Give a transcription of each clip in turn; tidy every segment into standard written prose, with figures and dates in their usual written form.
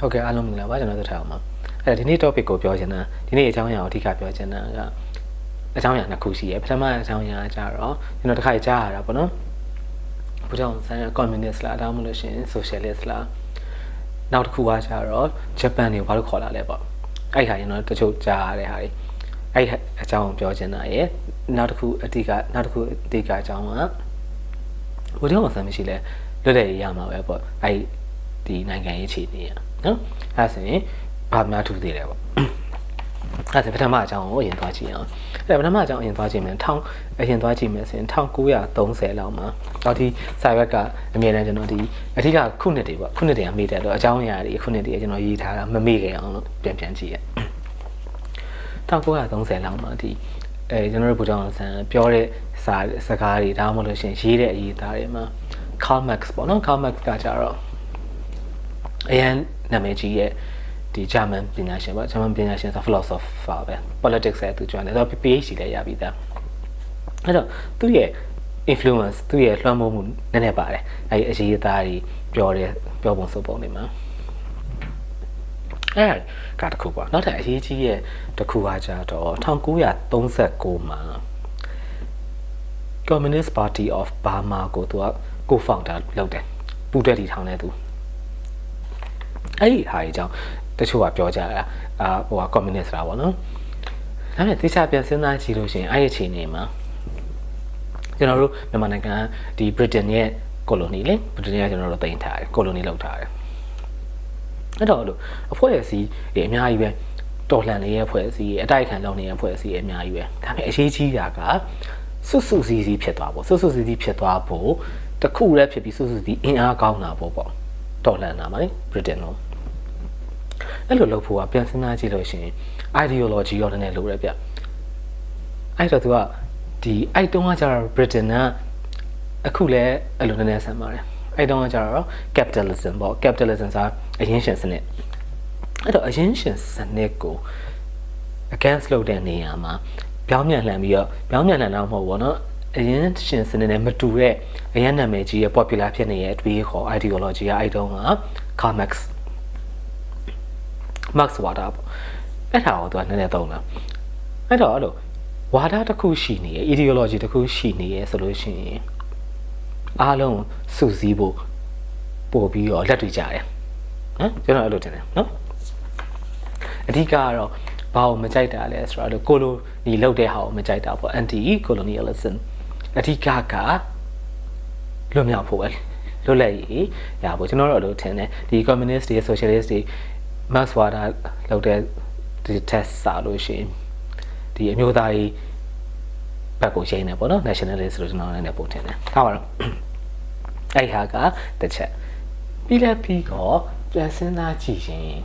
ဟုတ်ကဲ့အားလုံးမင်္ဂလာပါကျွန်တော်တို့ထားအောင်ပါဒီနေ့ topic ကိုပြောချင်တာဒီနေ့အကြောင်းအရာကိုအဓိကပြောချင်တာကအကြောင်းအရာနှစ်ခုရှိရယ်ပထမအကြောင်းအရာကျတော့ကျွန်တော်တစ်ခါကြားရတာပေါ့နော်ဘုရားဆန် communist လားဒါမှမဟုတ်ရှင် socialist လားနောက်တစ်ခုကကျတော့ဂျပန်တွေကိုဘာလို့ခေါ်လာလဲပေါ့အဲ့ဟာကျွန်တော်တချို့ကြားရတဲ့ဟာတွေအဲ့အကြောင်းကိုပြောချင်တာရယ်နောက်တစ်ခုအဓိကအကြောင်းကဘုရားဆန်မရှိလဲလွတ်လပ်ရမှာပဲပေါ့အဲ့ဒီနိုင်ငံရေးခြေနေရနော်အဲ့ဆိုရင်ဘာမှထူးသေးတယ်ပေါ့အဲ့ဒါပထမအကြောင်းကိုအရင်သွားကြည့်အောင်အဲ့ပထမအကြောင်းအရင်သွားကြည့်မယ်အရင်သွားကြည့်မယ်ဆိုရင်1930လောက်မှာတော့ဒီစာရွက်ကအမြဲတမ်းကျွန်တော်ဒီအဓိကခုနှစ်တွေပေါ့ခုနှစ်တွေကမေးတယ်တော့အကြောင်းအရာတွေခုနှစ်တွေကျွန်တော်ရေးထားတာမမေ့ခဲ့အောင်လို့ပြန်ကြည့်ရ1930လောက်မှာဒီကျွန်တော်တို့ဘုရားအောင်ဆန်ပြောတဲ့စကားတွေဒါမှမဟုတ်လို့ရှင်ရေးတဲ့အရေးသားတွေမှာ Karl Marx ပေါ့နော် Karl Marx ကကြတော့အရင်နာမည်ကြီးရဲ့ဒီ German ပညာရှင်ပေါ့ German ပညာရှင်ဆို philosopher ပဲ politics ရဲ့သူကျွမ်းတယ်တော့ PhD လည်းရပြီးသားအဲ့တော့သူ့ရဲ့ influence သူ့ရဲ့လွှမ်းမိုးမှုနည်းနည်းပါတယ်အဲ့အရေးအသားတွေပြောပုံဆိုပုံတွေမှာအဲ့ကတခုပေါ့နောက်ထပ်အရေးကြီးရဲ့တခုကကြတော့1939မှာ Communist Party of Burma ကိုသူက co-founder လုပ်တယ်ပူးတွဲတည်ထောင်တဲ့သူအဲ့ဒီဟာကြီးကြောင့်တချို့ကပြောကြတာဟိုက communist လားပေါ့နော်ဒါပေမဲ့တိကျပြန်စဉ်းစားကြည့်လို့ရှိရင်အဲ့ဒီအချိန်နေမှာကျွန်တော်တို့မြန်မာနိုင်ငံဒီ Britain ရဲ့ colony လေ Britain ကကျွန်တော်တို့တင်ထားတယ် colony လောက်ထားတယ်အဲ့တော့လို့အဖွဲ့အစည်းတွေအများကြီးပဲတော်လှန်နေတဲ့အဖွဲ့အစည်းအတိုက်ခံလုပ်နေတဲ့အဖွဲ့အစည်းအများကြီးပဲဒါပေမဲ့အရေးကြီးတာကစွတ်စည်းဖြစ်သွားဖို့စွတ်စည်းဖြစ်သွားဖို့တခုတည်းဖြစ်ပြီးစွတ်စည်းအင်အားကောင်းတာပေါ့တော်လှန်တာပါလေ Britain တော့အဲ့လိုလုပ်ဖို့ကပြန်စဉ်းစားကြည့်လို့ရှိရင် ideology ရောနည်းနည်းလိုတယ်ဗျအဲ့တော့သူကဒီအဲ့တုန်းကကျတော့ Britain ကအခုလည်းအဲ့လိုနည်းနည်းဆန်ပါတယ်အဲ့တုန်းကကျတော့ capitalism ပေါ့ capitalism ဆိုတာအရင်းရှင်စနစ်အဲ့တော့အရင်းရှင်စနစ်ကို against လုပ်တဲ့နေရာမှာပြောင်းပြန်လှန်ပြီးတော့ပြောင်းပြန်လှန်တော့မဟုတ်ဘူးเนาะအရင်ရှင်စနစ်နဲ့မတူတဲ့အရင်နာမည်ကြီးရဲ့ popular ဖြစ်နေတဲ့အတွေးခေါ် ideology ကအဲ့တုန်းက Karl Marx ဝါဒပေါ့အဲ့ဒါကိုသူကနည်းနည်းသုံးတာအဲ့တော့အဲ့လိုဝါဒတစ်ခုရှိနေရဲ့ ideology တစ်ခုရှိနေရဲ့ဆိုလို့ရှိရင်အားလုံးစုစည်းဖို့ပို့ပြီးတော့လက်တွေ့ကြတယ်နော်ကျွန်တော်အဲ့လိုထင်တယ်နော်အဓိကကတော့ဘာကိုမကြိုက်တာလဲဆိုတော့ကိုလိုနီလောက်တဲ့ဟာကိုမကြိုက်တာပေါ့ anti colonialism အဓိကကလွတ်မြောက်ဖို့ပဲလွတ်လပ်ရေးရဖို့ကျွန်တော်တို့အဲ့လိုထင်တယ်ဒီ communist တွေ socialist တွေMarx ဝါဒလောက်တဲ့ဒီ test စာလို့ရှိရင်ဒီအမျိုးသားရေးဘက်ကိုရှိနေပေါ့နော် nationalist ဆိုလို့ကျွန်တော်လည်းပို့ထင်တယ်။ဒါပါတော့အဲ့ဟာကတစ်ချက်ပြီးတော့ပြန်စဉ်းစားကြည့်ရင်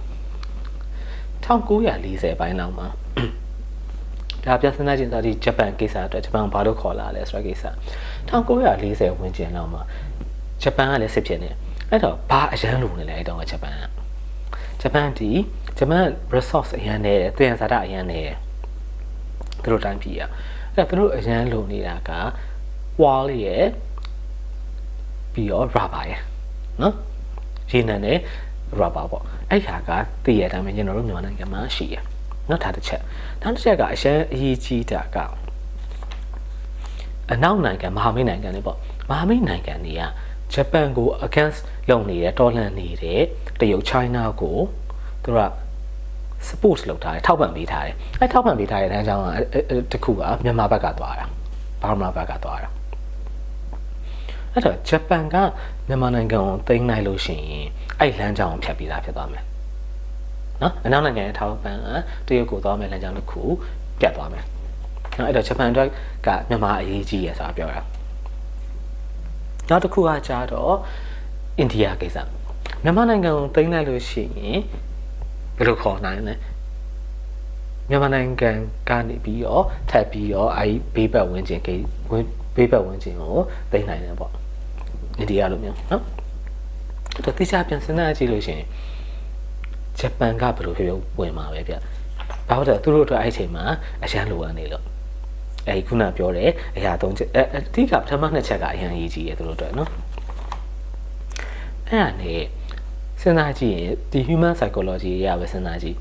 1940ပိုင်းလောက်မှာဒါပြန်စဉ်းစားကြည့်တော့ဒီဂျပန်ကိစ္စအတွက်ဂျပန်ဘာလို့ခေါ်လာလဲဆိုတဲ့ကိစ္စ1940ဝန်းကျင်လောက်မှာဂျပန်ကလည်းစစ်ဖြစ်နေအဲ့တော့ဘာအရန်လိုနေလဲအဲ့တော့ဂျပန်ဒီဂျပန် resource အရန်နေတယ်သယံဇာတအရန်နေတယ်သူတို့တိုင်းပြည်အဲ့သူတို့အရန်လိုနေတာက wall ရဲ့ပြီးတော့ rubber ရဲ့နော်ရေနံနဲ့ rubber ပေါ့အဲ့ခါကတည်ရတဲ့အတိုင်းကျွန်တော်တို့မြန်မာနိုင်ငံမှာရှိရနော်ဒါတစ်ချက်နောက်တစ်ချက်ကအရန်အရေးကြီးတာကအနောက်နိုင်ငံမဟာမိတ်နိုင်ငံတွေပေါ့မဟာမိတ်နိုင်ငံတွေကဂျပန်ကို against လုပ်နေတဲ့တော်လှန်နေတဲ့တရုတ် China ကိုသူက support လုပ်ထားတယ်ထောက်ပံ့ပေးထားတယ်အဲထောက်ပံ့ပေးထားတဲ့အကြောင်းကတခုကမြန်မာဘက်ကသွားတာဘာမှဘက်ကသွားတာအဲ့တော့ဂျပန်ကမြန်မာနိုင်ငံကိုသိမ်းနိုင်လို့ရှိရင်အဲ့လမ်းကြောင်းကိုဖြတ်ပြီးသားဖြစ်သွားမယ်နော်အနောက်နိုင်ငံရဲ့ထောက်ပံ့ကတရုတ်ကိုသွားမယ်လမ်းကြောင်းတစ်ခုပြတ်သွားမယ်နော်အဲ့တော့ဂျပန်အတွက်ကမြန်မာအရေးကြီးရဆိုတာပြောတာနောက်တစ်ခုကကြတော့အိန္ဒိယကိစ္စမြန်မာနိုင်ငံကိုသိမ်းလိုက်လို့ရှိရင်ဘယ်လိုခေါ်နိုင်လဲမြန်မာနိုင်ငံကနေပြီးတော့ထပ်ပြီးတော့အဲဒီဘေးပတ်ဝန်းကျင်ကိုသိမ်းနိုင်တယ်ပေါ့အိန္ဒိယလိုမျိုးနော်အဲ့တော့တိကျပြန်စဉ်းစားကြည့်လို့ရှိရင်ဂျပန်ကဘယ်လိုဖြစ်ဝင်မှာပဲဗျဘာလို့လဲသူတို့အတွက်အဲ့ချိန်မှာအရန်လိုအပ်နေလို့အဲ့ခုနပြောတယ်အရာ၃ချက်အဓိကပထမ2ချက်ကအရန်ရေးကြီးရဲ့သူတို့အတွက်နော်အဲ့ဒါနဲ့ စဉ်းစားကြည့်ရင်ဒီ human psychology ရပဲစဉ်းစားကြည့်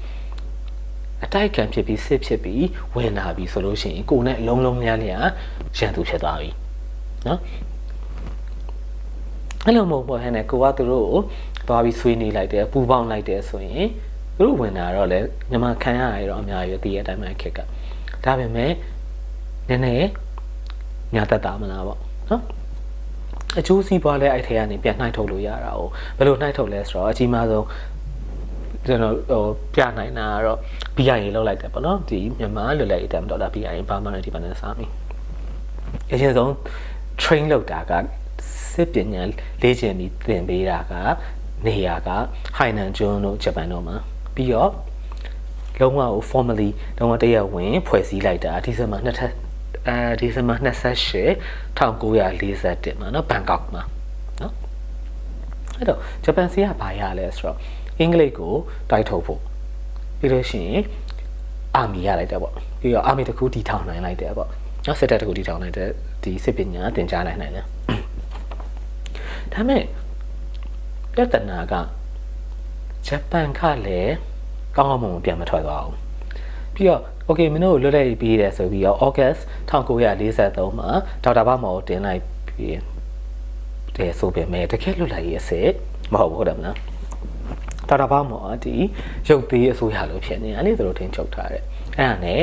အတိုက်ခံဖြစ်ပြီးစစ်ဖြစ်ပြီးဝင်လာပြီးဆိုလို့ရှိရင်ကိုယ်နဲ့လုံးလုံးများများရန်သူဖြစ်သွားပြီနော်အဲ့လိုမဟုတ်ဘူးဟဲ့နဲ့ကိုကသူတို့ကိုသွားပြီးဆွေးနွေးလိုက်တယ်ပူပေါင်းလိုက်တယ်ဆိုရင်သူတို့ဝင်လာတော့လေညီမခံရရတော့အများကြီးတည်ရတဲ့အတိုင်းပဲခက်ကဒါပေမဲ့နည်းနည်းညာတတ်တာမလားပေါ့နော်အကျိုးစီးပွားလဲအဲ့ထဲကနေပြန်နှိုက်ထုတ်လို့ရတာ哦ဘယ်လိုနှိုက်ထုတ်လဲဆိုတော့အကြီးမားဆုံးကျွန်တော်ပြနိုင်တာကတော့ BIA လောက်လိုက်တယ်ပေါ့နော်ဒီမြန်မာလွတ်လပ်ရေးတမ်းဒေါ်လာ BIA ဘာမှလည်းဒီပိုင်းနဲ့စားပြီအရင်ဆုံး train လုပ်တာကစစ်ပညာလေ့ကျင့်ပြီးသင်ပေးတာကနေရာကဟိုင်နန်ကျွန်းတို့ဂျပန်တို့မှာပြီးတော့လုံးဝ formally လုံးဝတရားဝင်ဖွဲ့စည်းလိုက်တာဒီဇင်ဘာ28 1941မှာเนาะဘန်ကောက်မှာเนาะအဲ့တော့ဂျပန်စီကဘာရလဲဆိုတော့အင်္ဂလိပ်ကိုတိုက်ထုတ်ဖို့ပြီးလို့ရှိရင်အာမီရလိုက်တယ်ပေါ့ပြီးတော့အာမီတစ်ခုတည်ထောင်နိုင်လိုက်တယ်ပေါ့เนาะစစ်တပ်တစ်ခုတည်ထောင်နိုင်တဲ့ဒီစစ်ပညာသင်ကြားနိုင်တယ်ဒါမဲ့ပြဿနာကဂျပန်ကလည်းကောင်းကောင်းမွန်မွန်ပြန်မထွက်သွားဘူးပြီးတော့ okay မင်းတို့လွတ်လပ်ရေးပြီးတယ်ဆိုပြီးတော့ August 1943မှာဒေါက်တာဘမော်တင်လိုက်ပြီးတယ်ဆိုပေမဲ့တကယ်လွတ်လပ်ရေးအစစ်မဟုတ်ဘူးဟုတ်တယ်မလားဒေါက်တာဘမော်ဒီရုပ်သေးအစိုးရလို့ဖြစ်နေတယ်လေသူတို့ထင်ချုပ်ထားတယ်အဲ့ဒါနဲ့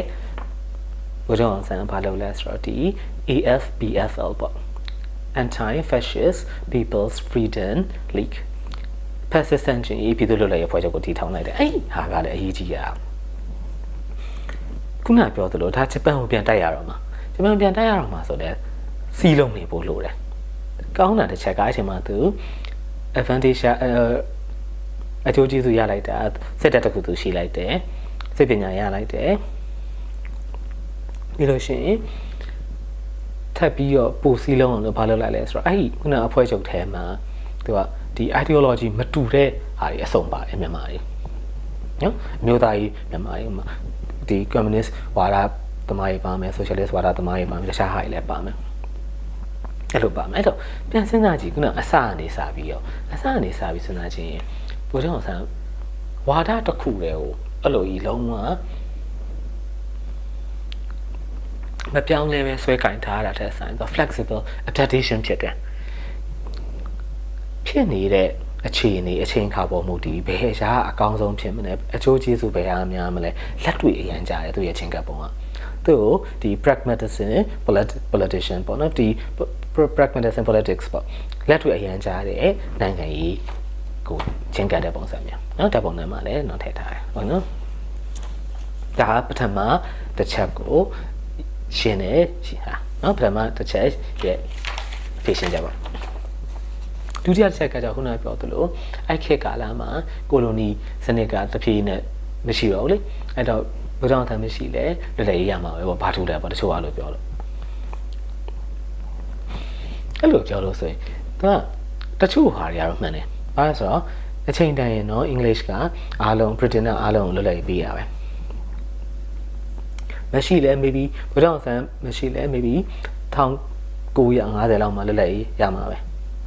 ဘုရားအောင်ဆန်းဘာလုပ်လဲဆိုတော့ဒီ AFBFL ပေါ့ Anti-Fascist People's Freedom League persistent ချင်းပြည်သူ့လွတ်လပ်ရေးဖွဲ့ချုပ်ကိုတည်ထောင်လိုက်တယ်အဲ့ဟာကလည်းအရေးကြီးရခုနပြောသလိုဒါဂျပန်ကိုပြန်တိုက်ရတော့မှာဂျပန်ပြန်တိုက်ရတော့မှာဆိုတော့စီးလုံးနေဖို့လိုတယ်ကောင်းတာတစ်ချက်ကအဲ့ချိန်မှာသူ advantage အကျိုးကျေးဇူးရလိုက်တာစစ်တပ်တစ်ခုသူရှိလိုက်တယ်စစ်ပညာရလိုက်တယ်ပြီးလို့ရှိရင်ထပ်ပြီးတော့ပိုစီးလုံးအောင်လို့ဘာလုပ်လိုက်လဲဆိုတော့အဲ့ဒီခုနအဖွဲ့ချုပ်ထဲမှာသူကဒီ ideology မတူတဲ့ဟာတွေအစုံပါတယ်မြန်မာတွေနော်အမျိုးသားကြီးမြန်မာတွေမှာဒီ communist ဝါဒသမားတွေပါမယ် socialist ဝါဒသမားတွေပါမယ်တခြားဟာတွေလည်းပါမယ်အဲ့လိုပါမယ်အဲ့တော့ပြန်စဉ်းစားကြည့်ခုနအစအနေစားပြီးတော့စဉ်းစားချင်းဘုရားအောင်ဆန်းဝါဒတစ်ခုတည်းကိုအဲ့လိုကြီးလုံးဝမပြောင်းလဲပဲဆွဲကင်ထားတာတဲ့ဆိုင်ဆို flexible adaptation ဖြစ်တယ်ဖြစ်နေတဲ့အခြေအနေအချိန်ခါပေါ်မှုတည်ဘယ်ရာအကောင်းဆုံးဖြစ်မလဲအချိုးကျေးဇူးဘယ်ဟာများမလဲလက်တွေ့အရန်ကြတယ်သူရဲ့ချင်းကပ်ပုံကသူ့ကိုဒီ pragmatism politician ပေါ့နော်ဒီ pragmatism politics ပေါ့လက်တွေ့အရန်ကြတယ်နိုင်ငံရေးကိုချင်းကပ်တဲ့ပုံစံမျိုးเนาะတပ်ပုံထဲမှာလည်းနောက်ထည့်ထားတယ်ဟုတ်နော်ဒါပထမတစ်ချက်ကိုရှင်းနေရှိဟာเนาะပထမတစ်ချက်ရဲ့ဖြည့်ရှင်းကြပါဒုတိယချက်ကကြောင့်ခုနကပြောသလိုအဲ့ခေတ်ကာလမှာကိုလိုနီစနစ်ကတဖြည်းနဲ့မရှိတော့ဘူးလေအဲ့တော့ဘုရားအောင်ဆန်းမရှိလဲလွတ်လပ်ရေးရမှာပဲပေါ့ဘာထူလဲပေါ့တချို့အားလို့ပြောလို့အဲ့လိုပြောလို့ဆိုရင်သူကတချို့ဟာတွေကတော့မှန်တယ်ဘာလဲဆိုတော့အချိန်တန်ရင်တော့ English ကအားလုံး Britain ကအားလုံးလွတ်လပ်ရေးပေးရပဲမရှိလဲ maybe ဘုရားအောင်ဆန်းမရှိလဲ maybe 1950လောက်မှလွတ်လပ်ရေးရမှာပဲ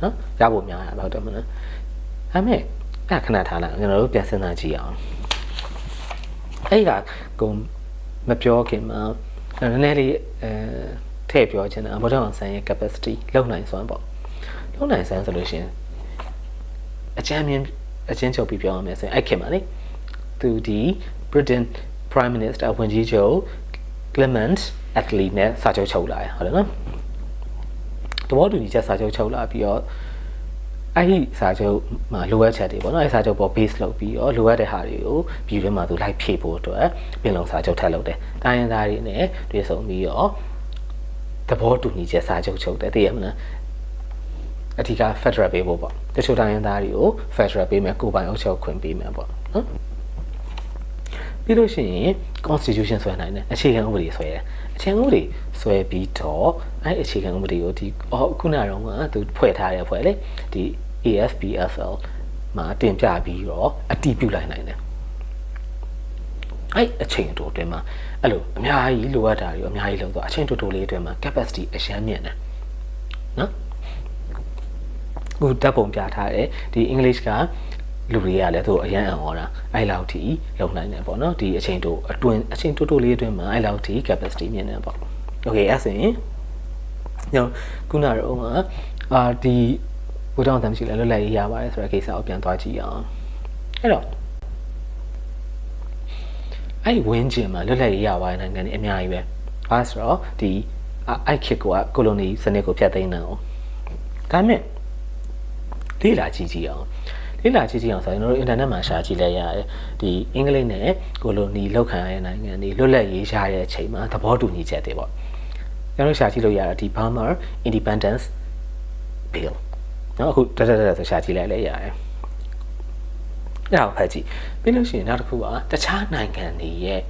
နော်ရဖို့များတာဟုတ်တယ်မလားဒါပေမဲ့အဲ့ခဏထားလိုက်ကျွန်တော်တို့ပြန်စဉ်းစားကြည့်အောင်အဲ့ကကိုမပြောခင်မှာနည်းနည်းလေးထည့်ပြောချင်တာဘုရားအောင်ဆန်းရဲ့ capacity လုံနိုင်စွမ်းပေါ့လုံနိုင်စွမ်းဆိုလို့ရှိရင်အချင်းချုပ်ပြီးပြောရမယ်ဆိုရင်အဲ့ခင်မှာလေသူဒီ Britain Prime Minister ဝန်ကြီးချုပ် Clement Attlee နဲ့စာချုပ်ချုပ်လာရဟုတ်တယ်နော်တဘောတူညီချက်စာချုပ်ချုပ်လာပြီးတော့အဲ့ဒီစာချုပ်မှာလိုအပ်ချက်တွေပေါ့နော်အဲ့စာချုပ်ပေါ် base လုပ်ပြီးတော့လိုအပ်တဲ့ဟာတွေကိုပြည်တွင်းမှာသူလိုက်ဖြည့်ဖို့အတွက်ပြင်လုံစာချုပ်ထပ်လုပ်တယ်။တိုင်းရင်းသားတွေနဲ့တွေ့ဆုံပြီးတော့တဘောတူညီချက်စာချုပ်ချုပ်တယ်သိရမလား။အထူးက Federal ပေးဖို့ပေါ့။တချို့တိုင်းရင်းသားတွေကို Federal ပေးမယ်ကိုယ်ပိုင်အုပ်ချုပ်ခွင့်ပေးမယ်ပေါ့နော်။ပြီးလို့ရှိရင် Constitution ဆွဲနိုင်တယ်အခြေခံဥပဒေဆွဲတယ်အခြေခံဥပဒေဆွဲပြီးတော့အဲ့အခြေခံဥပဒေကိုဒီခုနကတော့ကသူဖွဲ့ထားတဲ့ဖွဲ့လေဒီ AFBFL မှာတင်ပြပြီးတော့အတည်ပြုလိုက်နိုင်တယ်အဲ့အချိန်တိုအတွင်းမှာအဲ့လိုအများကြီးလိုအပ်တာတွေအများကြီးလုံးတော့အချိန်တိုလေးအတွင်းမှာ capacity အရန်မြင့်တယ်နော်ခုတပ်ပုံပြထားတယ်ဒီ English က လူတွေကလည်းသူ့အရန်အံ့ဩတာအဲ့လောက်ထိလုံနိုင်တယ်ပေါ့နော်ဒီအချိန်တိုးလေးအတွင်းမှာအဲ့လောက်ထိ capacity မြင်တယ်ပေါ့ okay အဲ့ဆိုရင်ညခုနကတော့ဒီဘုရားအောင်တမ်းရှိလဲလွတ်လပ်ရေးရပါတယ်ဆိုတဲ့ကိစ္စကိုပြန်သွားကြည့်အောင်အဲ့တော့အဲ့ဝင်းကျင်မှာလွတ်လပ်ရေးရပါတယ်နိုင်ငံတွေအများကြီးပဲဘာဆိုတော့ဒီအဲ့ခေတ်ကကိုလိုနီစနစ်ကိုဖျက်သိမ်းနေအောင်ဒါမဲ့လေးလာကြည့်အောင်ဆိုတော့ကျွန်တော်တို့ internet မှာရှာကြည့်လိုက်ရတယ်ဒီအင်္ဂလိပ်နဲ့ကိုလိုနီလောက်ခံရတဲ့နိုင်ငံတွေလွတ်လပ်ရေးရတဲ့အချိန်မှာသဘောတူညီချက်တွေပေါ့ကျွန်တော်ရှာကြည့်လို့ရတာဒီ Burma Independence Bill နော်အခုတက်ဆိုရှာကြည့်လိုက်လဲရတယ်အဲ့ဒါကိုဖတ်ကြည့်ပြီးလို့ရှိရင်နောက်တစ်ခုကတခြားနိုင်ငံတွေရဲ့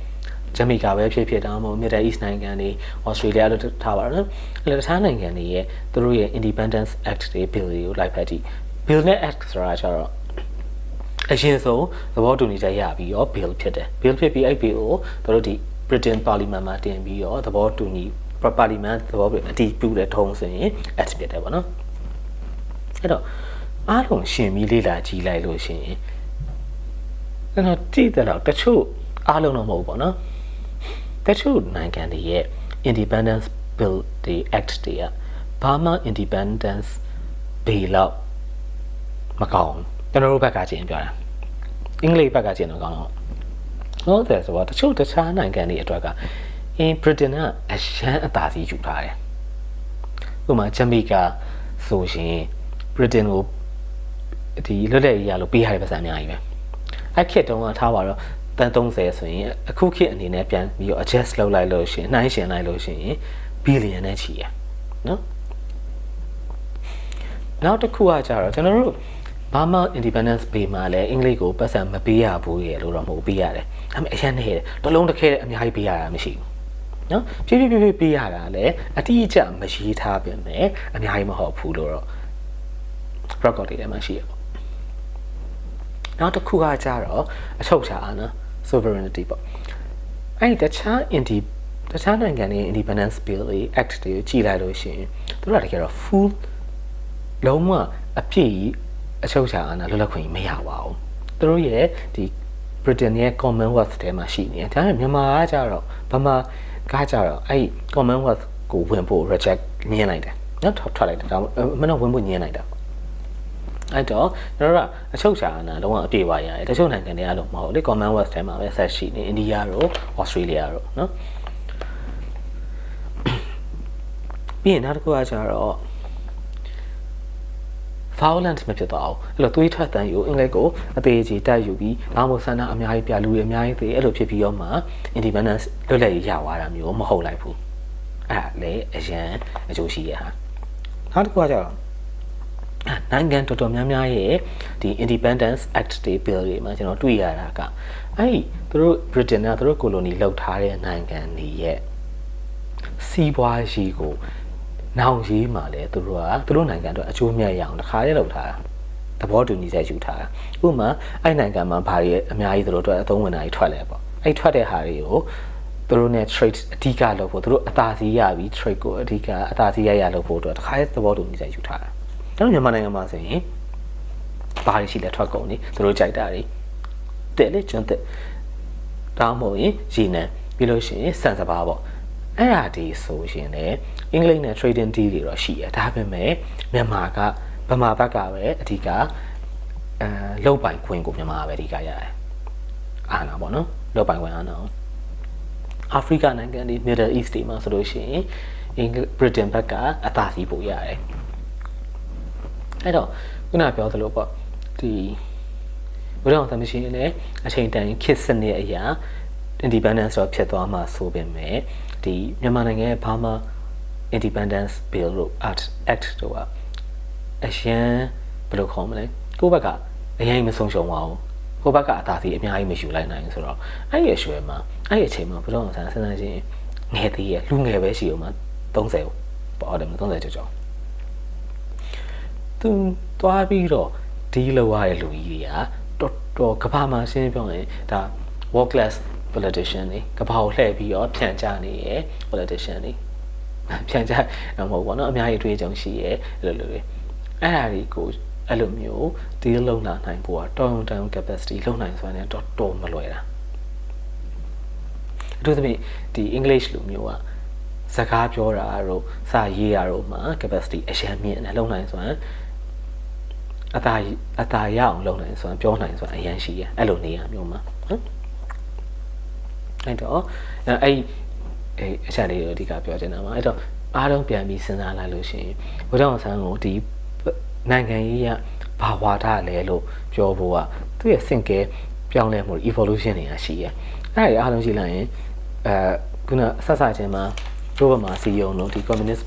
ဂျမေကာပဲဖြစ်တောင်းမို့ Middle East နိုင်ငံတွေ Australia လို့ထားပါတော့နော်အဲ့တခြားနိုင်ငံတွေရဲ့သူတို့ရဲ့ Independence Act တွေ Bill တွေကိုလိုက်ဖတ်ကြည့် Bill နဲ့ Act ဆိုတာကျတော့အရင်ဆုံးသဘောတူညီချက်ရပြီးတော့ Bill ဖြစ်တယ် Bill ဖြစ်ပြီးအဲ့ Bill ကိုသူတို့ဒီ Britain Parliament မှာတင်ပြီးတော့သဘောတူညီ Parliament သဘောအတည်ပြုတဲ့ထုံးစင် Act ဖြစ်တယ်ပေါ့နော်အဲ့တော့အားလုံးရှင်းပြီးလေ့လာကြည့်လိုက်လို့ရှိရင်ကျွန်တော်ကြည့်တော့တချို့အားလုံးတော့မဟုတ်ပေါ့နော်တချို့နိုင်ငံတွေရဲ့ Independence Bill တွေ Act တွေက Burma Independence Bill လောက်မကောင်းကျွန်တော်တို့ဘက်ကကျင်ပြောတာအင်္ဂလိပ်ဘက်ကကျင်တော့ကောင်းတော့ဟုတ်တယ်ဆိုတော့တချို့တခြားနိုင်ငံတွေအတွက်ကBritain ကအရှမ်းအသာစီးယူထားတယ်ဥပမာဂျမေကာဆိုရင် Britain ကိုဒီလွတ်လပ်ရေးရလို့ပေးရတဲ့ပတ်စံအများကြီးပဲအဲ့ခေတ်တုန်းကထားပါတော့တန်30ဆိုရင်အခုခေတ်အနေနဲ့ပြန်ပြီးတော့ adjust လုပ်လိုက်လို့ရှိရင်နှိုင်းယှဉ်လိုက်လို့ရှိရင် billion နဲ့ချီရနော်နောက်တစ်ခုကကြတော့ကျွန်တော်တို့Burma Independence Day မှာလည်းအင်္ဂလိပ်ကိုပတ်စံမပေးရဘူးရဲ့လို့တော့မဟုတ်ပေးရတယ်ဒါပေမဲ့အရင်နေတယ်တလုံးတစ်ခဲအများကြီးပေးရတာမရှိဘူးနော်ဖြည်းဖြည်းပေးရတာလည်းအတိအကျမရေးထားပြင်မဲ့အများကြီးမဟုတ်ဘူးလို့တော့ record တွေထဲမှာရှိရပေါ့နောက်တစ်ခုကကြတော့အချုပ်ချာအာဏာ sovereignty ပေါ့အဲ့တခြားနိုင်ငံတွေ Independence Bill တွေ Act တွေကိုကြည့်လိုက်လို့ရှိရင်သူတို့ကတကယ်တော့ full လုံးဝအပြည့်အချုပ်ချာအာဏာလွတ်လပ်ခွင့်မရပါဘူးသူတို့ရဲ့ဒီ Britain ရဲ့ Commonwealth ထဲမှာရှိနေတယ်ဒါပေမဲ့မြန်မာကကြတော့ဗမာကကြတော့အဲ့ Commonwealth ကိုဝင်ဖို့ reject ညှင်းလိုက်တယ်နော်ထွက်လိုက်တယ်ဒါမှမဟုတ်ဝင်ဖို့ညှင်းလိုက်တာအဲ့တော့ကျွန်တော်တို့ကအချုပ်ချာအာဏာလုံးဝအပြည့်ပါရတယ်တချို့နိုင်ငံတွေအဲ့လိုမဟုတ်လေ Commonwealth ထဲမှာပဲဆက်ရှိနေအိန္ဒိယတို့ Australia တို့နော်ပြီးရင်နောက်တစ်ခုကကြတော့violence မဖြစ်သွားအောင်အဲ့လိုသွေးထွက်တန်ယူအင်္ဂလိပ်ကိုအသေးကြီးတိုက်ယူပြီးဘာမှဆန္ဒအများကြီးပြလူတွေအများကြီးသေးအဲ့လိုဖြစ်ပြီးတော့မှ independence လွတ်လပ်ရေးရသွားတာမျိုးမဟုတ်လိုက်ဘူးအဲ့ဒါလည်းအရန်အကျိုးရှိရဟာနောက်တစ်ခုကကြတော့နိုင်ငံတော်တော်များများရဲ့ဒီ Independence Act တွေ bill တွေမှာကျွန်တော်တွေ့ရတာကအဲ့သူတို့ Britain ကသူတို့ colony လောက်ထားတဲ့နိုင်ငံတွေရဲ့စီးပွားရေးကိုနောင်ရေးမှာလဲသူတို့နိုင်ငံအတွက်အကျိုးမြတ်ရအောင်တစ်ခါလေးလုပ်ထားတာသဘောတူညီချက်ယူထားတာဥပမာအဲ့နိုင်ငံမှာဘာတွေအများကြီးသူတို့အတွက်အသုံးဝင်တာကြီးထွက်လဲပေါ့အဲ့ထွက်တဲ့ဟာတွေကိုသူတို့ ਨੇ trade အဓိကလုပ်ဖို့သူတို့အသာစီးရပြီး trade ကိုအဓိကအသာစီးရလုပ်ဖို့အတွက်တစ်ခါလေးသဘောတူညီချက်ယူထားတာကျွန်တော်မြန်မာနိုင်ငံမှာဆိုရင်ဘာတွေရှိလဲထွက်ကုန်နေသူတို့ကြိုက်တာတွေတဲ့လေကျွန်းတဲ့တောင်းမို့ရင်ရေနံပြီးလို့ရှိရင်စံစပါးပေါ့အဲ့ဒါဒီဆိုရင်လည်းအင်္ဂလိပ်နဲ့ trading deal တွေတော့ရှိရဒါပေမဲ့မြန်မာကဗမာဘက်ကပဲအဓိကလောက်ပိုင်ခွင့်ကိုမြန်မာပဲအဓိကရတယ်အာဏာပေါ့နော်လောက်ပိုင်ခွင့်အာဏာအာဖရိကနိုင်ငံတွေ Middle East တွေမှာဆိုလို့ရှိရင်Britain ဘက်ကအသာစီးပို့ရတယ်အဲ့တော့ခုနပြောသလိုပေါ့ဒီဘုရားအောင်သမရှင်လည်းအချိန်တန်ခေတ်စနစ်အရာ independence တော့ဖြစ်သွားမှာဆိုပေမဲ့ဒီမြန်မာနိုင်ငံရဲ့ဘာမှ Independence Bill တို့ Act တို့ကအရန်ဘယ်လိုခေါ်မလဲကိုယ့်ဘက်ကအရင်မဆုံးရှုံးပါဘူးကိုယ့်ဘက်ကအသာစီးအများကြီးမယူလိုက်နိုင်ဘူးဆိုတော့အဲ့ဒီအရွယ်မှာအဲ့ဒီအချိန်မှာဘုရားအောင်ဆန်းစဉ်းစားချင်းငယ်သေးရဲ့လူငယ်ပဲရှိအောင်မှာ30ပေါ့တယ်30ကျော်သူသွားပြီးတော့ဒီလောက်ရတဲ့လူကြီးတွေကတော်ကဘာမှရှင်းပြောရင်ဒါ world class politician တွေကဘာကိုလှည့်ပြီးတော့ဖြန့်ချနေရယ် politician တွေဖြန့်ချမဟုတ်ဘူးเนาะအများကြီးအတွေ့အကြုံရှိရယ်လိုတွေအဲ့ဒါတွေကို အဲ့လိုမျိုးဒီလုံလာနိုင်ဖို့ကတော်ရုံတန် capacity လုံနိုင်စွမ်းနဲ့တော်မလွယ်တာအထူးသဖြင့်ဒီ English လိုမျိုးကစကားပြောတာတို့စာရေးတာတို့မှာ capacity အရန်မြင့်တယ်လုံနိုင်စွမ်းအသာရအောင်လုံနိုင်စွမ်းပြောနိုင်စွမ်းအရန်ရှိရအဲ့လိုနေရမျိုးမှာနော်အဲ့တော့အဲ့အချက်လေးကိုအဓိကပြောချင်တာပါအဲ့တော့အားလုံးပြန်ပြီးစဉ်းစားလိုက်လို့ရှိရင်ဘုရားအောင်ဆန်းကိုဒီနိုင်ငံရေးကဘာဝါဒလဲလို့ပြောဖို့ကသူ့ရဲ့စင်ကဲပြောင်းလဲမှု evolution တွေကရှိရဲအဲ့ဒါအားလုံးကြည့်လိုက်ရင်ခုနဆက်စချင်းမှာတို့ဘက်မှာစီယုံလို့ဒီ communist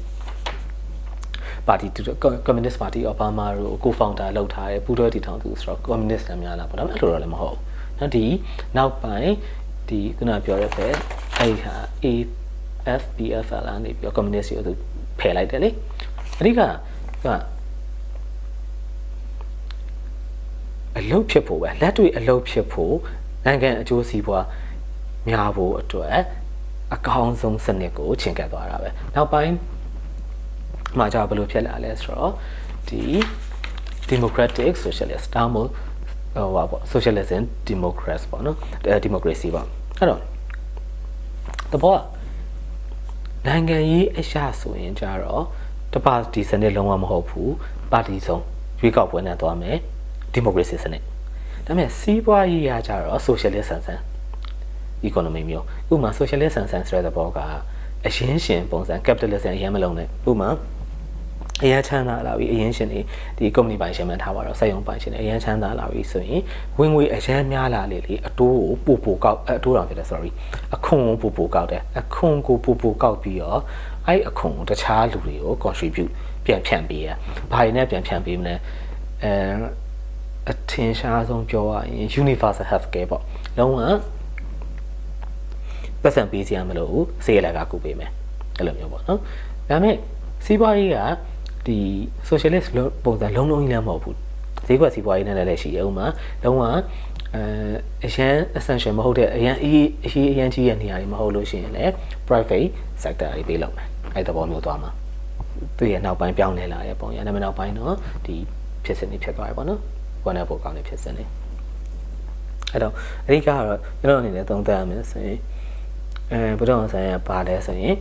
party Obama တို့ co-founder လောက်ထားတယ်ပူးတွဲတည်ထောင်သူဆိုတော့ communist လည်းများလားပေါ့ဒါပေမဲ့အဲ့လိုတော့လည်းမဟုတ်ဘူးเนาะဒီနောက်ပိုင်းဒီခုနပြောရတဲ့အဲ့ဟာ AFPFL ကနေပြီးတော့ communist ကိုသူဖယ်လိုက်တယ်လေအဓိကအလုပ်ဖြစ်ဖို့ပဲလက်တွေ့အလုပ်ဖြစ်ဖို့နိုင်ငံအကျိုးစီးပွားများဖို့အတွက်အကောင်းဆုံးစနစ်ကိုချင့်ကပ်သွားတာပဲနောက်ပိုင်းမှာကြာဘယ်လိုဖြစ်လာလဲဆိုတော့ဒီ democratic socialist တောင်းမို့ပေါ့ socialism democracy ပေါ့နော် democracy ပေါ့အဲ့တော့တဘောနိုင်ငံရေးအရာဆိုရင်ကြတော့တပါတီစနစ်လုံးဝမဟုတ်ဘူးပါတီစုံရွေးကောက်ပွဲနဲ့သွားမယ်ဒီမိုကရေစီစနစ်ဒါပေမဲ့စီးပွားရေးရကြတော့ socialist ဆန်ဆန် economy မျိုးဥပမာ socialist ဆန်ဆန်ဆိုတဲ့ဘောကအရင်ရှင်ပုံစံ capitalism အရင်မလုံးနဲ့ဥပမာအရင်ချမ်းသာလာပြီအရင်ရှင်တွေဒီ company ပိုင်ရှင်မှထားပါတော့စက်ရုံပိုင်ရှင်တွေအရင်ချမ်းသာလာပြီဆိုရင်ဝင်ငွေအရင်များလာလေအတိုးကိုပိုကောက်အတိုးတော်ဖြစ်တယ် sorry အခွန်ကိုပိုကောက်တယ်အခွန်ကိုပိုကောက်ပြီးတော့အဲ့အခွန်ကိုတခြားလူတွေကို contribute ပြန်ဖြန့်ပေးရဘာတွေနဲ့ပြန်ဖြန့်ပေးမလဲအထင်ရှားဆုံးပြောရရင် universal health care ပေါ့လုံးဝပတ်စံပေးစရာမလိုဘူးဆေးရလကကုပေးမယ်အဲ့လိုမျိုးပေါ့နော်ဒါပေမဲ့စီးပွားရေးကဒီ socialist ပုံစံလုံးလုံးကြီးလည်းမဟုတ်ဘူးဈေးကွက်စီးပွားရေးနဲ့လည်းရှိရဥမာလုံးဝအရန် essential မဟုတ်တဲ့အရန်အရန်ကြီးရဲ့နေရာတွေမဟုတ်လို့ရှိရင်လည်း private sector တွေပေးလုပ်မယ်အဲ့သဘောမျိုးသွားမှာသူရဲ့နောက်ပိုင်းပြောင်းလဲလာတဲ့ပုံရနောက်နောက်ပိုင်းတော့ဒီဖြစ်စဉ်တွေဖြစ်သွားတယ်ပေါ့နော်ဝမ်းနဲ့ပိုကောင်းတဲ့ဖြစ်စဉ်တွေအဲ့တော့အဓိကကတော့ကျွန်တော်အနေနဲ့သုံးသပ်ရမယ်ဆိုရင်ဘုရားအောင်ဆန်းရပါလဲဆိုရင်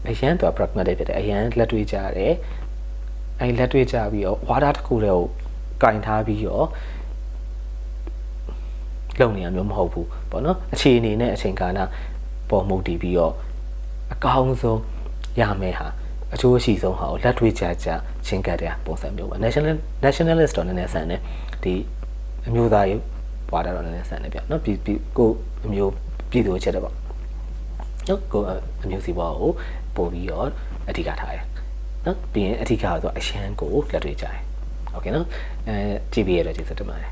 အရန်တော့ pragmatic ဖြစ်တယ်အရန်လက်တွေ့ကြတယ်အဲ့လက်တွေ့ကြပြီးတော့ဝါဒတစ်ခုတည်းကိုကင်ထားပြီးတော့လုံနေရမျိုးမဟုတ်ဘူးပေါ့နော်အခြေအနေနဲ့အချိန်ကာလပေါ်မူတည်ပြီးတော့အကောင်းဆုံးရမယ်ဟာအကျိုးရှိဆုံးဟာကိုလက်တွေ့ကြချင်းကတ်တဲ့ပုံစံမျိုးပါ nationalist တော့နည်းနည်းဆန်တယ်ဒီအမျိုးသားရေးဝါဒတော့နည်းနည်းဆန်တယ်ဗျနော်ကိုအမျိုးပြည်သူ့ချက်တယ်ပေါ့နော်ကိုအမျိုးစီပွားကိုပို့ပြီးတော့အဓိကထားတယ်နော်ပြီးရင်အဓိကဆိုအရှမ်းကိုလက်တွေ့ကြတယ်โอเคနော်ကြည့်ပြီးရတဲ့ကျေးဇူးတင်ပါတယ်